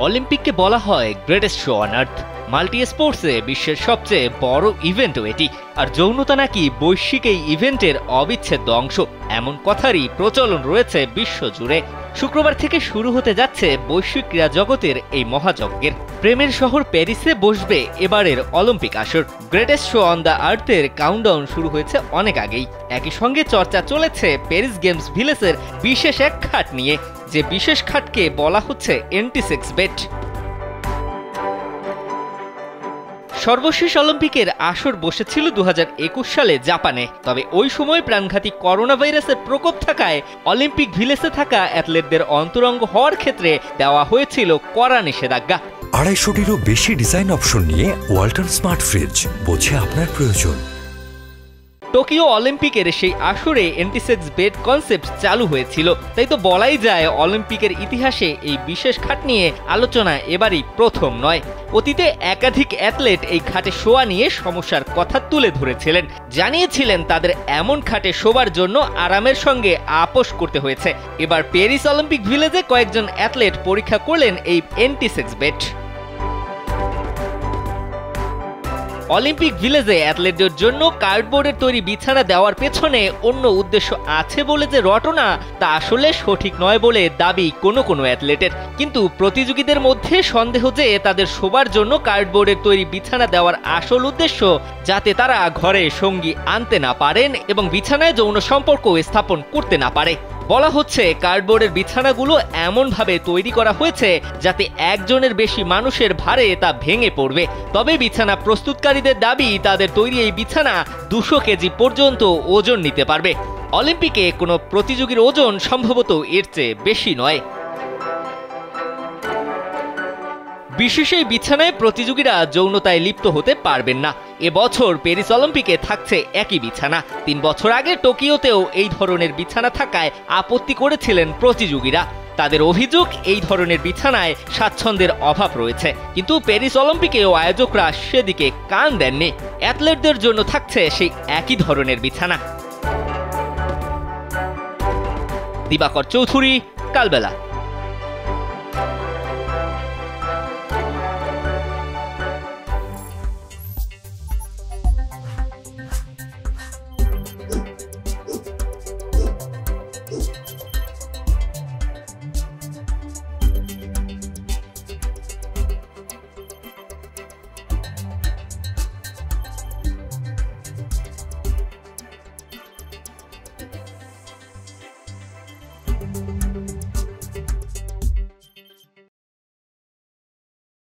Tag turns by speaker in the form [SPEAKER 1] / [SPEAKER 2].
[SPEAKER 1] অলিম্পিককে বলা হয় greatest show on earth. Multi স্পোর্টসে বিশ্বের সবচেয়ে বড় ইভেন্টও এটি। আর যৌনতা নাকি বৈশ্বিক এই ইভেন্টের অবিচ্ছেদ্য অংশ, এমন কথারই প্রচলন রয়েছে বিশ্বজুড়ে। শুক্রবার থেকে শুরু হতে যাচ্ছে বৈশ্বিক ক্রীড়া জগতের এই মহাযজ্ঞের। প্রেমের শহর প্যারিসে বসবে এবারের অলিম্পিক আসর। গ্রেটেস্ট শো অন দ্য আর্থের কাউন্টডাউন শুরু হয়েছে অনেক আগেই। একই সঙ্গে চর্চা চলেছে প্যারিস গেমস ভিলেজের বিশেষ এক খাট নিয়ে, যে বিশেষ খাটকে বলা হচ্ছে এন্টিসেক্স বেট। সর্বশেষ অলিম্পিকের আসর বসেছিল 2021 সালে জাপানে। তবে ওই সময় প্রাণঘাতী করোনা ভাইরাসের প্রকোপ থাকায় অলিম্পিক ভিলেজে থাকা অ্যাথলেটদের অন্তরঙ্গ হওয়ার ক্ষেত্রে দেওয়া হয়েছিল কড়া নিষেধাজ্ঞা।
[SPEAKER 2] 250-টিরও বেশি ডিজাইন অপশন নিয়ে ওয়ালটন স্মার্ট ফ্রিজ, বোঝে আপনার প্রয়োজন।
[SPEAKER 1] টোকিও অলিম্পিকের সেই আসরে এন্টিসেক্স বেট কনসেপ্ট চালু হয়েছিল, তাই তো বলাই যায় অলিম্পিকের ইতিহাসে এই বিশেষ খাট নিয়ে আলোচনা এবারই প্রথম নয়। অতীতে একাধিক অ্যাথলেট এই খাটে শোয়া নিয়ে সমস্যার কথা তুলে ধরেছিলেন, জানিয়েছিলেন তাদের এমন খাটে শোবার জন্য আরামের সঙ্গে আপোষ করতে হয়েছে। এবার প্যারিস অলিম্পিক ভিলেজে কয়েকজন অ্যাথলেট পরীক্ষা করলেন এই এন্টিসেক্স বেট। অলিম্পিক ভিলেজে অ্যাথলেটদের জন্য কার্ডবোর্ডের তৈরি বিছানা দেওয়ার পেছনে অন্য উদ্দেশ্য আছে বলে যে রটনা, তা আসলে সঠিক নয় বলে দাবি কোনো অ্যাথলেটের। কিন্তু প্রতিযোগীদের মধ্যে সন্দেহ যে তাদের শোবার জন্য কার্ডবোর্ডের তৈরি বিছানা দেওয়ার আসল উদ্দেশ্য যাতে তারা ঘরে সঙ্গী আনতে না পারেন এবং বিছানায় যৌন সম্পর্ক স্থাপন করতে না পারে। বলা হচ্ছে কার্ডবোর্ডের বিছানাগুলো এমনভাবে তৈরি করা হয়েছে যাতে একজনের বেশি মানুষের ভারে তা ভেঙে পড়বে। তবে বিছানা প্রস্তুতকারীদের দাবি তাদের তৈরি এই বিছানা 200 কেজি পর্যন্ত ওজন নিতে পারবে। অলিম্পিকে কোনো প্রতিযোগীর ওজন সম্ভবত এর চেয়ে বেশি নয়। বিশেষ এই বিছানায় প্রতিযোগীরা যৌনতায় লিপ্ত হতে পারবেন না। এবছর প্যারিস অলিম্পিকে থাকছে একই বিছানা। 3 বছর আগে টোকিওতেও এই ধরনের বিছানা থাকায় আপত্তি করেছিলেন প্রতিযোগীরা। তাদের অভিযোগ এই ধরনের বিছানায় স্বাচ্ছন্দ্যের অভাব রয়েছে। কিন্তু প্যারিস অলিম্পিকেও আয়োজকরা সেদিকে কান দেননি। অ্যাথলেটদের জন্য থাকছে সেই একই ধরনের বিছানা। দিবাকর চৌধুরী, কালবেলা।